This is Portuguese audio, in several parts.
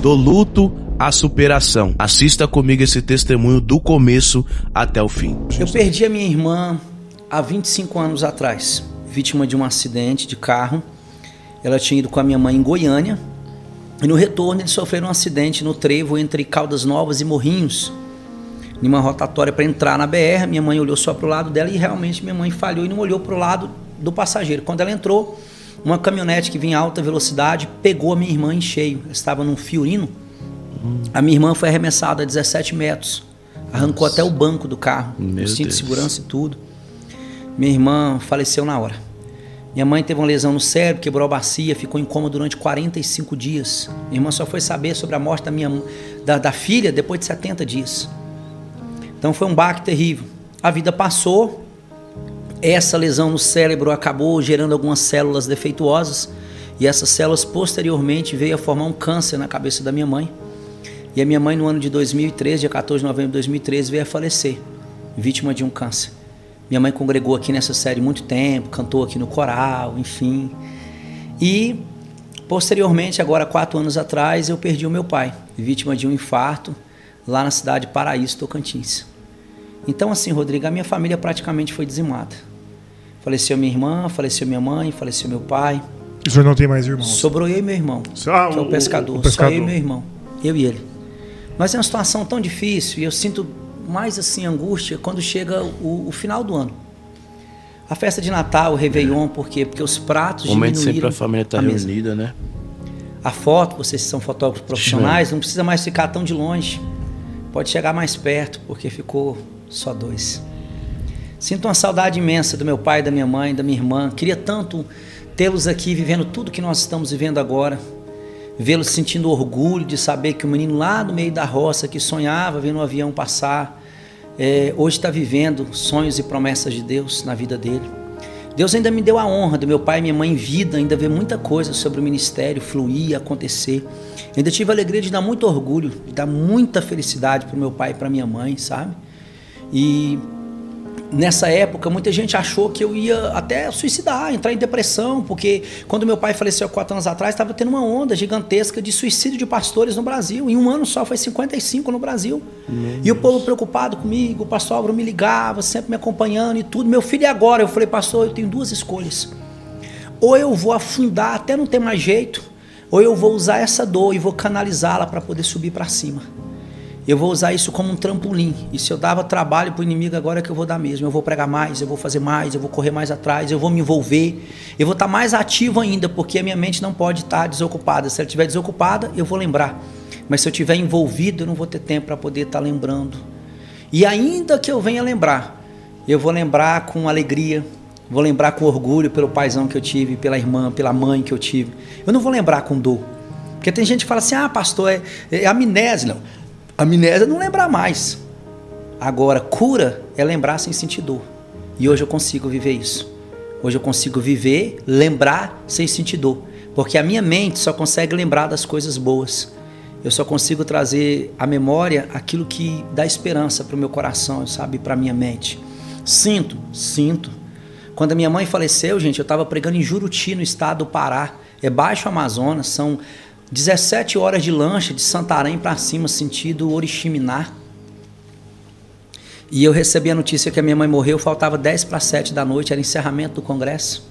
Do luto à superação. Assista comigo esse testemunho do começo até o fim. Eu perdi a minha irmã há 25 anos atrás, vítima de um acidente de carro. Ela tinha ido com a minha mãe em Goiânia e no retorno eles sofreram um acidente no trevo entre Caldas Novas e Morrinhos, numa rotatória para entrar na BR. Minha mãe olhou só para o lado dela e realmente minha mãe falhou e não olhou para o lado do passageiro. Quando ela entrou, uma caminhonete que vinha a alta velocidade pegou a minha irmã em cheio. Ela estava num Fiorino. A minha irmã foi arremessada a 17 metros. Arrancou até o banco do carro, o cinto de segurança e tudo. Minha irmã faleceu na hora. Minha mãe teve uma lesão no cérebro, quebrou a bacia, ficou em coma durante 45 dias. Minha irmã só foi saber sobre a morte da filha depois de 70 dias. Então foi um baque terrível. A vida passou. Essa lesão no cérebro acabou gerando algumas células defeituosas. E essas células posteriormente veio a formar um câncer na cabeça da minha mãe. E a minha mãe no ano de 2013, dia 14 de novembro de 2013, veio a falecer, vítima de um câncer. Minha mãe congregou aqui nessa série muito tempo, cantou aqui no coral, enfim. E posteriormente, agora 4 anos atrás, eu perdi o meu pai, vítima de um infarto, lá na cidade de Paraíso, Tocantins. Então assim, Rodrigo, a minha família praticamente foi dizimada. Faleceu minha irmã, faleceu minha mãe, faleceu meu pai. O senhor não tem mais irmãos? Sobrou eu e meu irmão, que é o pescador. Só eu e meu irmão, eu e ele. Mas é uma situação tão difícil e eu sinto mais assim angústia quando chega o final do ano. A festa de Natal, o Réveillon, por quê? Porque os pratos momento diminuíram. sempre a família está reunida, né? A foto, vocês são fotógrafos profissionais, não precisa mais ficar tão de longe. Pode chegar mais perto, porque ficou só 2. Sinto uma saudade imensa do meu pai, da minha mãe, da minha irmã. Queria tanto tê-los aqui vivendo tudo que nós estamos vivendo agora. Vê-los sentindo orgulho de saber que o menino lá no meio da roça que sonhava vendo um avião passar, hoje está vivendo sonhos e promessas de Deus na vida dele. Deus ainda me deu a honra do meu pai e minha mãe em vida, ainda ver muita coisa sobre o ministério fluir, acontecer. Ainda tive a alegria de dar muito orgulho, de dar muita felicidade para o meu pai e para minha mãe, sabe? E nessa época, muita gente achou que eu ia até suicidar, entrar em depressão, porque quando meu pai faleceu há 4 anos atrás, estava tendo uma onda gigantesca de suicídio de pastores no Brasil. Em um ano só foi 55 no Brasil. E o povo preocupado comigo, o pastor Álvaro me ligava, sempre me acompanhando e tudo. Meu filho, e agora? Eu falei, pastor, eu tenho 2 escolhas. Ou eu vou afundar até não ter mais jeito, ou eu vou usar essa dor e vou canalizá-la para poder subir para cima. Eu vou usar isso como um trampolim. E se eu dava trabalho para o inimigo, agora é que eu vou dar mesmo. Eu vou pregar mais, eu vou fazer mais, eu vou correr mais atrás, eu vou me envolver. Eu vou estar mais ativo ainda, porque a minha mente não pode estar desocupada. Se ela estiver desocupada, eu vou lembrar. Mas se eu estiver envolvido, eu não vou ter tempo para poder estar lembrando. E ainda que eu venha lembrar, eu vou lembrar com alegria, vou lembrar com orgulho pelo paizão que eu tive, pela irmã, pela mãe que eu tive. Eu não vou lembrar com dor. Porque tem gente que fala assim, pastor, é amnésia. Não. Amnésia é não lembrar mais. Agora, cura é lembrar sem sentir dor. E hoje eu consigo viver isso. Hoje eu consigo viver, lembrar sem sentir dor. Porque a minha mente só consegue lembrar das coisas boas. Eu só consigo trazer à memória aquilo que dá esperança para o meu coração, sabe? Para a minha mente. Sinto. Quando a minha mãe faleceu, gente, eu estava pregando em Juruti, no estado do Pará. É Baixo Amazonas, são 17 horas de lancha de Santarém para cima, sentido Oriximiná. E eu recebi a notícia que a minha mãe morreu, faltava 10 para 7 da noite, era encerramento do congresso.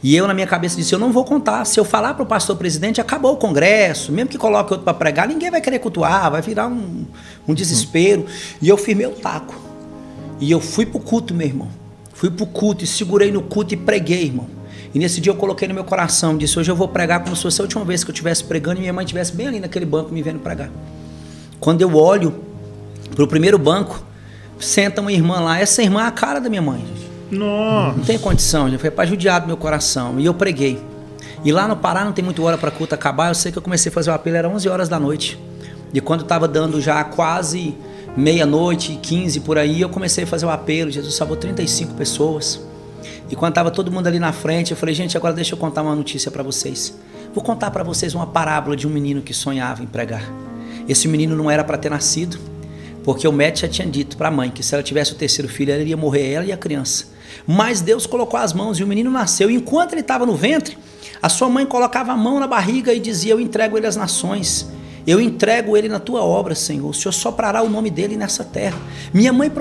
E eu na minha cabeça disse, eu não vou contar, se eu falar para o pastor presidente, acabou o congresso, mesmo que coloque outro para pregar, ninguém vai querer cultuar, vai virar um desespero. E eu firmei o taco. E eu fui para o culto, meu irmão. Fui para o culto e segurei no culto e preguei, irmão. E nesse dia eu coloquei no meu coração, disse, hoje eu vou pregar como se fosse a última vez que eu estivesse pregando e minha mãe estivesse bem ali naquele banco me vendo pregar. Quando eu olho para o primeiro banco, senta uma irmã lá, essa irmã é a cara da minha mãe. Nossa. Não tem condição, já foi para judiar do meu coração. E eu preguei. E lá no Pará não tem muito hora para culto acabar, eu sei que eu comecei a fazer o apelo, era 11 horas da noite. E quando estava dando já quase meia-noite, 15 por aí, eu comecei a fazer o apelo, Jesus salvou 35 pessoas. E quando estava todo mundo ali na frente, eu falei, gente, agora deixa eu contar uma notícia para vocês. Vou contar para vocês uma parábola de um menino que sonhava em pregar. Esse menino não era para ter nascido, porque o médico já tinha dito para a mãe que se ela tivesse o 3º filho, ela iria morrer, ela e a criança. Mas Deus colocou as mãos e o menino nasceu. E enquanto ele estava no ventre, a sua mãe colocava a mão na barriga e dizia, eu entrego ele às nações. Eu entrego ele na tua obra, Senhor. O Senhor soprará o nome dele nessa terra. Minha mãe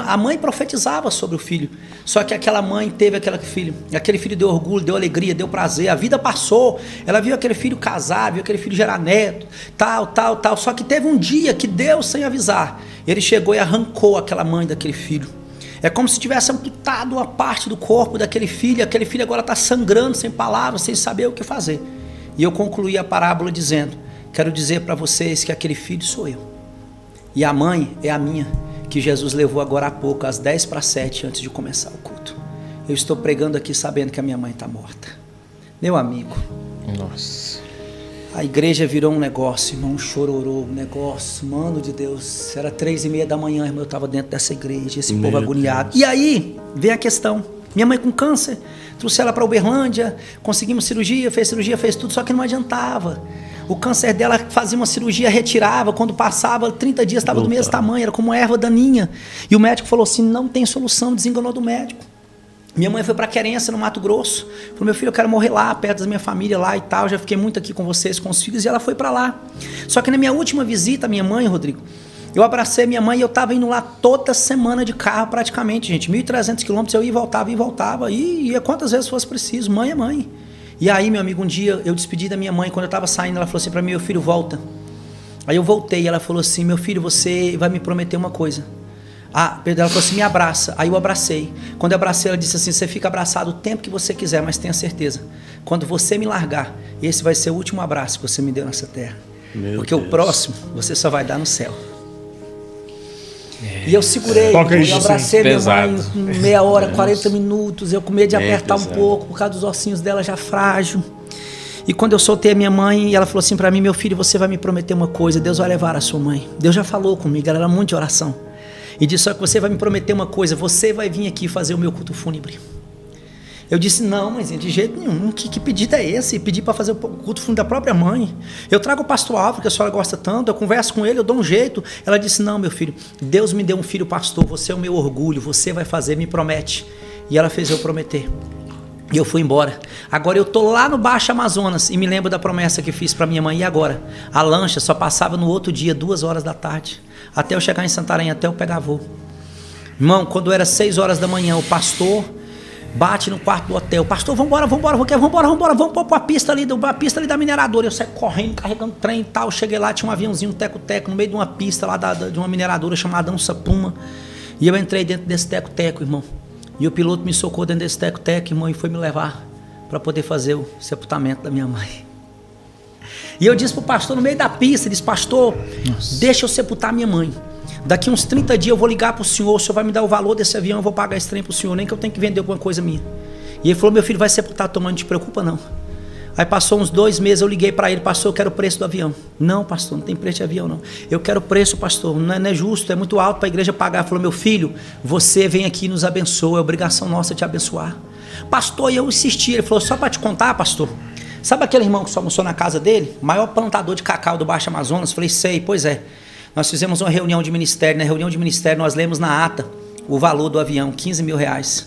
a mãe profetizava sobre o filho. Só que aquela mãe teve aquele filho deu orgulho, deu alegria, deu prazer. A vida passou, ela viu aquele filho casar, viu aquele filho gerar neto, tal. Só que teve um dia que Deus, sem avisar, ele chegou e arrancou aquela mãe daquele filho. É como se tivesse amputado uma parte do corpo daquele filho. Aquele filho agora está sangrando, sem palavras, sem saber o que fazer. E eu concluí a parábola dizendo: quero dizer para vocês que aquele filho sou eu. E a mãe é a minha, que Jesus levou agora há pouco, às 6:50, antes de começar o culto. Eu estou pregando aqui sabendo que a minha mãe está morta. Meu amigo. Nossa. A igreja virou um negócio, irmão, chororô, um negócio, mano de Deus. Era 3:30 da manhã, irmão, eu estava dentro dessa igreja, esse povo agoniado. E aí, vem a questão. Minha mãe com câncer, trouxe ela para Uberlândia, conseguimos cirurgia, fez tudo, só que não adiantava. O câncer dela fazia uma cirurgia, retirava, quando passava 30 dias estava do mesmo tamanho, era como uma erva daninha. E o médico falou assim, não tem solução, desenganou do médico. Minha mãe foi para Querência, no Mato Grosso, falou, meu filho, eu quero morrer lá, perto da minha família lá e tal, já fiquei muito aqui com vocês, com os filhos, e ela foi para lá. Só que na minha última visita, a minha mãe, Rodrigo, eu abracei minha mãe e eu estava indo lá toda semana de carro praticamente, gente. 1.300 quilômetros, eu ia e voltava. E ia quantas vezes fosse preciso. Mãe é mãe. E aí, meu amigo, um dia eu despedi da minha mãe. Quando eu estava saindo, ela falou assim para mim, meu filho, volta. Aí eu voltei e ela falou assim, meu filho, você vai me prometer uma coisa. Ela falou assim, me abraça. Aí eu abracei. Quando eu abracei, ela disse assim, você fica abraçado o tempo que você quiser, mas tenha certeza. Quando você me largar, esse vai ser o último abraço que você me deu nessa terra. Porque o próximo, você só vai dar no céu. E eu segurei, eu abracei minha mãe meia hora, 40 minutos, eu com medo de apertar um pouco, por causa dos ossinhos dela já frágil. E quando eu soltei a minha mãe, ela falou assim para mim, meu filho, você vai me prometer uma coisa, Deus vai levar a sua mãe. Deus já falou comigo, ela era muito de oração. E disse, só que você vai me prometer uma coisa, você vai vir aqui fazer o meu culto fúnebre. Eu disse, não, mãezinha, de jeito nenhum, que pedido é esse? Pedir para fazer o culto fúnebre da própria mãe. Eu trago o pastor Álvaro, que a senhora gosta tanto, eu converso com ele, eu dou um jeito. Ela disse, não, meu filho, Deus me deu um filho pastor, você é o meu orgulho, você vai fazer, me promete. E ela fez eu prometer. E eu fui embora. Agora eu tô lá no Baixo Amazonas e me lembro da promessa que fiz para minha mãe. E agora? A lancha só passava no outro dia, 2h da tarde, até eu chegar em Santarém, até eu pegar voo. Irmão, quando era 6h da manhã, o pastor bate no quarto do hotel, pastor, vambora, vamos pra pista ali da mineradora. Eu saí correndo, carregando trem e tal. Cheguei lá, tinha um aviãozinho, um teco-teco, no meio de uma pista lá de uma mineradora chamada Onça Puma. E eu entrei dentro desse teco-teco, irmão. E o piloto me socou dentro desse teco-teco, irmão, e foi me levar para poder fazer o sepultamento da minha mãe. E eu disse pro pastor no meio da pista, ele disse, pastor, deixa eu sepultar minha mãe. Daqui uns 30 dias eu vou ligar pro senhor vai me dar o valor desse avião, eu vou pagar esse trem pro senhor, nem que eu tenha que vender alguma coisa minha. E ele falou, meu filho, vai sepultar tua mãe, não te preocupa não. Aí passou uns 2 meses, eu liguei para ele, pastor, eu quero o preço do avião. Não, pastor, não tem preço de avião não. Eu quero o preço, pastor, não é justo, é muito alto para a igreja pagar. Ele falou, meu filho, você vem aqui e nos abençoa, é obrigação nossa te abençoar. Pastor, e eu insisti, ele falou, só para te contar, pastor, sabe aquele irmão que só almoçou na casa dele? Maior plantador de cacau do Baixo Amazonas? Eu falei, sei, pois é. Nós fizemos uma reunião de ministério, na reunião de ministério nós lemos na ata o valor do avião, R$15.000.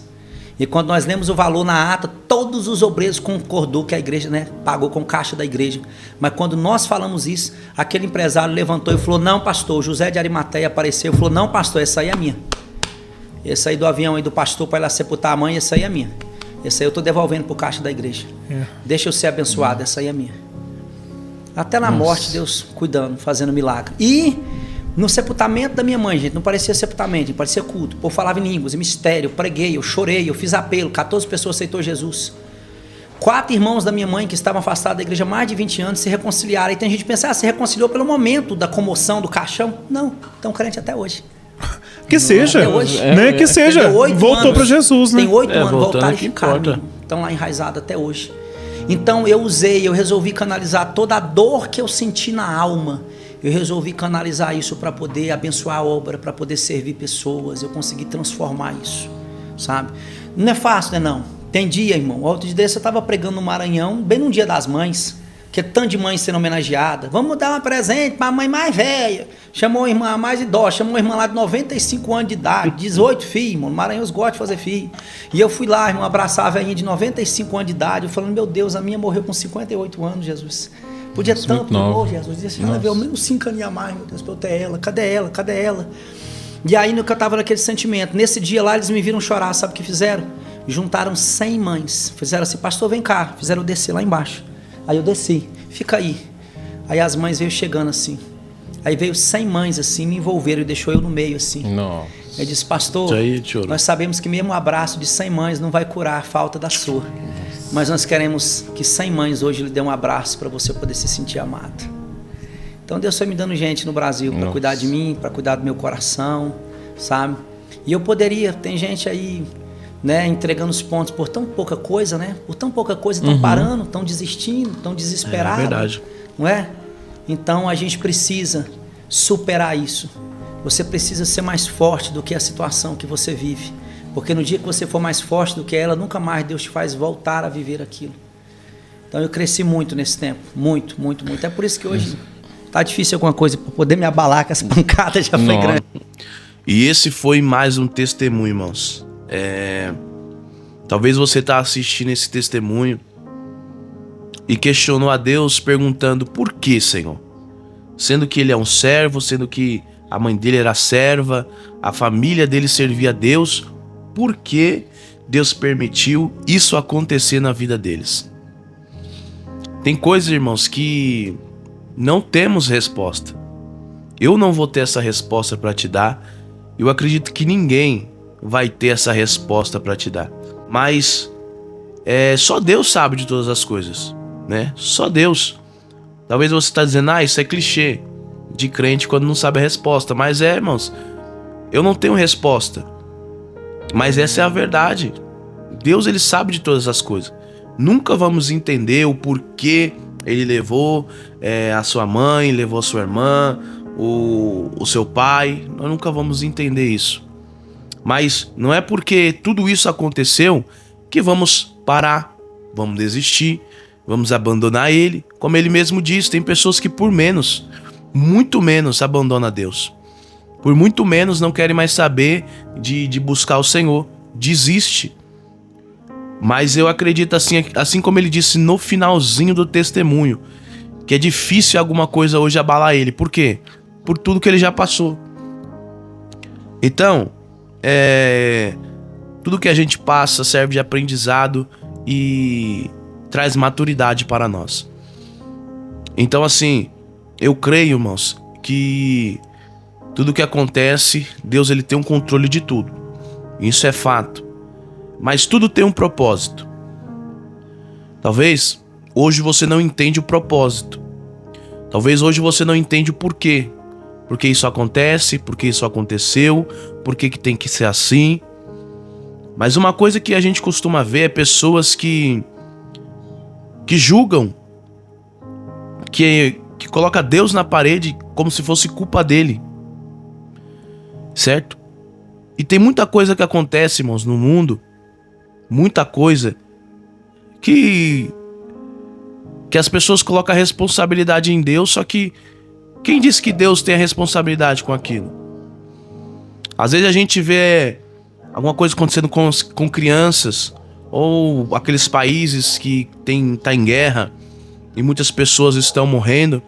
E quando nós lemos o valor na ata, todos os obreiros concordou que a igreja, pagou com caixa da igreja. Mas quando nós falamos isso, aquele empresário levantou e falou, não, pastor, José de Arimateia apareceu e falou, não, pastor, essa aí é minha. Esse aí do avião aí do pastor para ir lá sepultar a mãe, essa aí é minha. Essa aí eu estou devolvendo pro caixa da igreja. Deixa eu ser abençoado, essa aí é minha. Até na morte, Deus cuidando, fazendo milagre. E no sepultamento da minha mãe, gente, não parecia sepultamento, parecia culto. O povo falava em línguas, em mistério, eu preguei, eu chorei, eu fiz apelo, 14 pessoas aceitou Jesus. 4 irmãos da minha mãe que estavam afastados da igreja há mais de 20 anos se reconciliaram. E tem gente que pensa, se reconciliou pelo momento da comoção, do caixão. Não, estão crentes até hoje. Que seja, até hoje. Que seja, voltou para Jesus, né? Tem 8 anos, voltaram e ficaram. Estão lá enraizados até hoje. Então eu resolvi canalizar toda a dor que eu senti na alma. Eu resolvi canalizar isso para poder abençoar a obra, para poder servir pessoas. Eu consegui transformar isso, sabe? Não é fácil, né não? Tem dia, irmão, outro dia desse eu estava pregando no Maranhão, bem no dia das mães, que é tanto de mãe sendo homenageada. Vamos dar um presente para a mãe mais velha. Chamou a irmã mais idosa, chamou a irmã lá de 95 anos de idade, 18 filhos, irmão. No Maranhão eles gostam de fazer filho. E eu fui lá, irmão, abraçar a velhinha de 95 anos de idade, eu falando, meu Deus, a minha morreu com 58 anos, Jesus. Podia tanto, oh, Jesus, dizia assim, ela veio ao menos 5 anos a mais, meu Deus, pra eu ter ela. Cadê ela? Cadê ela? E aí eu tava naquele sentimento. Nesse dia lá, eles me viram chorar, sabe o que fizeram? Juntaram 100 mães. Fizeram assim, pastor, vem cá. Fizeram eu descer lá embaixo. Aí eu desci, fica aí. Aí as mães veio chegando assim. Aí veio 100 mães assim, me envolveram e deixou eu no meio assim. Nossa. Ele disse, pastor, nós sabemos que mesmo um abraço de 100 mães não vai curar a falta da sua. Mas nós queremos que 100 mães hoje lhe dêem um abraço para você poder se sentir amado. Então Deus foi me dando gente no Brasil para cuidar de mim, para cuidar do meu coração, sabe? E eu poderia, tem gente aí, né, entregando os pontos por tão pouca coisa, né? Por tão pouca coisa, estão parando, estão desistindo, estão desesperados. É verdade. Não é? Então a gente precisa superar isso. Você precisa ser mais forte do que a situação que você vive. Porque no dia que você for mais forte do que ela, nunca mais Deus te faz voltar a viver aquilo. Então eu cresci muito nesse tempo. Muito, muito, muito. É por isso que hoje tá difícil alguma coisa para poder me abalar, que as pancadas já foi grande. E esse foi mais um testemunho, irmãos. Talvez você tá assistindo esse testemunho e questionou a Deus perguntando: por que, Senhor? Sendo que ele é um servo, sendo que a mãe dele era serva, a família dele servia a Deus, por que Deus permitiu isso acontecer na vida deles? Tem coisas, irmãos, que não temos resposta. Eu não vou ter essa resposta para te dar. Eu acredito que ninguém vai ter essa resposta para te dar. Mas só Deus sabe de todas as coisas, né? Só Deus. Talvez você está dizendo, isso é clichê de crente quando não sabe a resposta. Mas irmãos, eu não tenho resposta. Mas essa é a verdade. Deus, ele sabe de todas as coisas. Nunca vamos entender o porquê ele levou a sua mãe, levou a sua irmã, o seu pai. Nós nunca vamos entender isso. Mas não é porque tudo isso aconteceu que vamos parar, vamos desistir, vamos abandonar ele. Como ele mesmo diz, tem pessoas que por menos, muito menos, abandonam a Deus. Por muito menos não querem mais saber de buscar o Senhor. Desiste. Mas eu acredito assim como ele disse no finalzinho do testemunho, que é difícil alguma coisa hoje abalar ele. Por quê? Por tudo que ele já passou. Então, tudo que a gente passa serve de aprendizado e traz maturidade para nós. Então, assim, eu creio, irmãos, que tudo que acontece, Deus, ele tem um controle de tudo. Isso é fato. Mas tudo tem um propósito. Talvez hoje você não entende o propósito. Talvez hoje você não entende o porquê. Por que isso acontece, por que isso aconteceu, por que tem que ser assim. Mas uma coisa que a gente costuma ver é pessoas que julgam, que coloca Deus na parede como se fosse culpa dele. Certo? E tem muita coisa que acontece, irmãos, no mundo, muita coisa que as pessoas colocam a responsabilidade em Deus, só que quem disse que Deus tem a responsabilidade com aquilo? Às vezes a gente vê alguma coisa acontecendo com crianças, ou aqueles países que tá em guerra e muitas pessoas estão morrendo,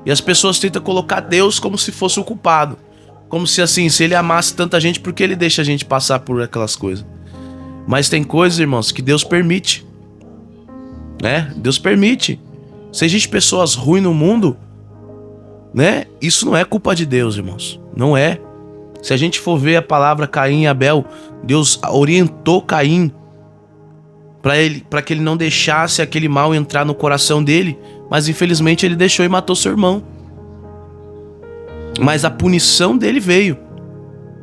e as pessoas tentam colocar Deus como se fosse o culpado. Como se assim, se ele amasse tanta gente, por que ele deixa a gente passar por aquelas coisas? Mas tem coisas, irmãos, que Deus permite, né? Deus permite. Se existe pessoas ruins no mundo, né? Isso não é culpa de Deus, irmãos. Não é. Se a gente for ver a palavra Caim e Abel, Deus orientou Caim para que ele não deixasse aquele mal entrar no coração dele, mas infelizmente ele deixou e matou seu irmão. Mas a punição dele veio.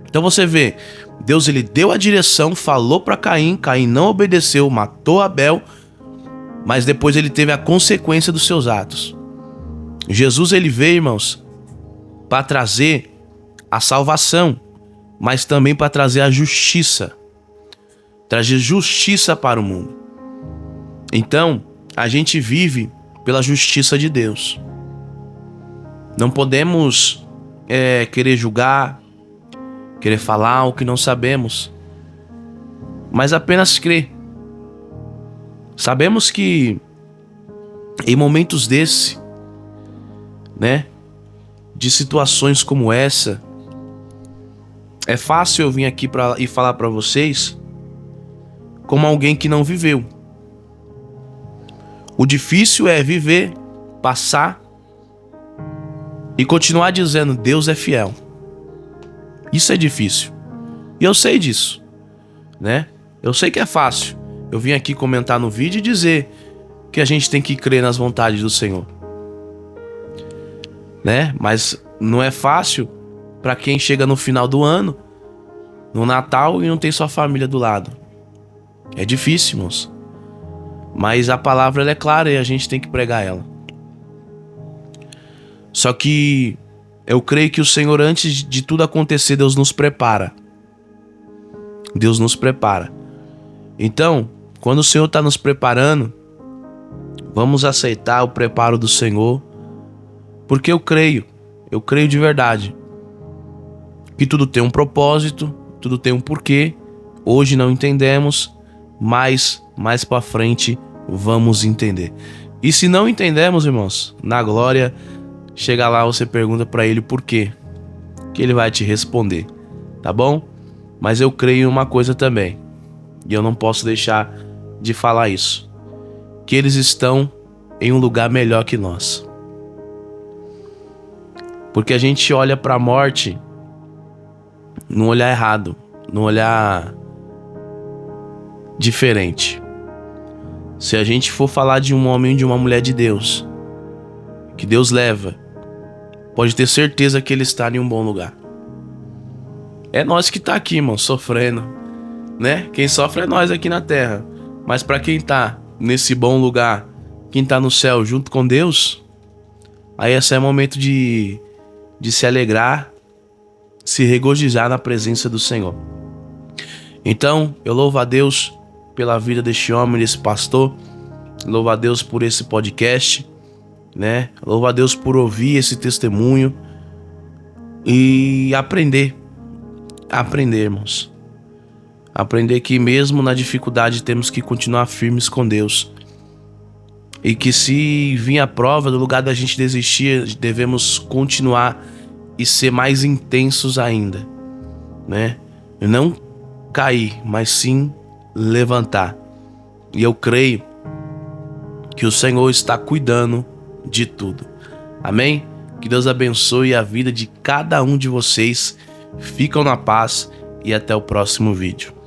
Então você vê, Deus, ele deu a direção, falou para Caim, Caim não obedeceu, matou Abel, mas depois ele teve a consequência dos seus atos. Jesus, ele veio, irmãos, para trazer a salvação, mas também para trazer a justiça. Trazer justiça para o mundo. Então, a gente vive pela justiça de Deus. Não podemos querer julgar, querer falar o que não sabemos, mas apenas crer. Sabemos que em momentos desse, né? De situações como essa. É fácil eu vir aqui e falar para vocês como alguém que não viveu. O difícil é viver, passar e continuar dizendo Deus é fiel. Isso é difícil. E eu sei disso, né? Eu sei que é fácil eu vim aqui comentar no vídeo e dizer que a gente tem que crer nas vontades do Senhor, né? Mas não é fácil para quem chega no final do ano, no Natal, e não tem sua família do lado. É difícil, irmãos. Mas a palavra ela é clara e a gente tem que pregar ela. Só que eu creio que o Senhor, antes de tudo acontecer, Deus nos prepara. Deus nos prepara. Então, quando o Senhor está nos preparando, vamos aceitar o preparo do Senhor, porque eu creio de verdade, que tudo tem um propósito, tudo tem um porquê. Hoje não entendemos, mas mais para frente vamos entender. E se não entendemos, irmãos, na glória, chega lá, você pergunta para ele por quê, que ele vai te responder, tá bom? Mas eu creio em uma coisa também, e eu não posso deixar de falar isso, que eles estão em um lugar melhor que nós. Porque a gente olha para a morte num olhar errado, num olhar diferente. Se a gente for falar de um homem e de uma mulher de Deus, que Deus leva, pode ter certeza que ele está em um bom lugar. É nós que tá aqui, irmão, sofrendo, né? Quem sofre é nós aqui na terra. Mas para quem tá nesse bom lugar, quem tá no céu junto com Deus, aí esse é o momento de se alegrar, se regozijar na presença do Senhor. Então, eu louvo a Deus pela vida deste homem, desse pastor. Louvo a Deus por esse podcast, né? Louvo a Deus por ouvir esse testemunho e aprender, irmãos. Aprender que mesmo na dificuldade temos que continuar firmes com Deus. E que se vir a prova, do lugar da gente desistir, devemos continuar e ser mais intensos ainda, né? Não cair, mas sim levantar. E eu creio que o Senhor está cuidando de tudo. Amém? Que Deus abençoe a vida de cada um de vocês. Ficam na paz e até o próximo vídeo.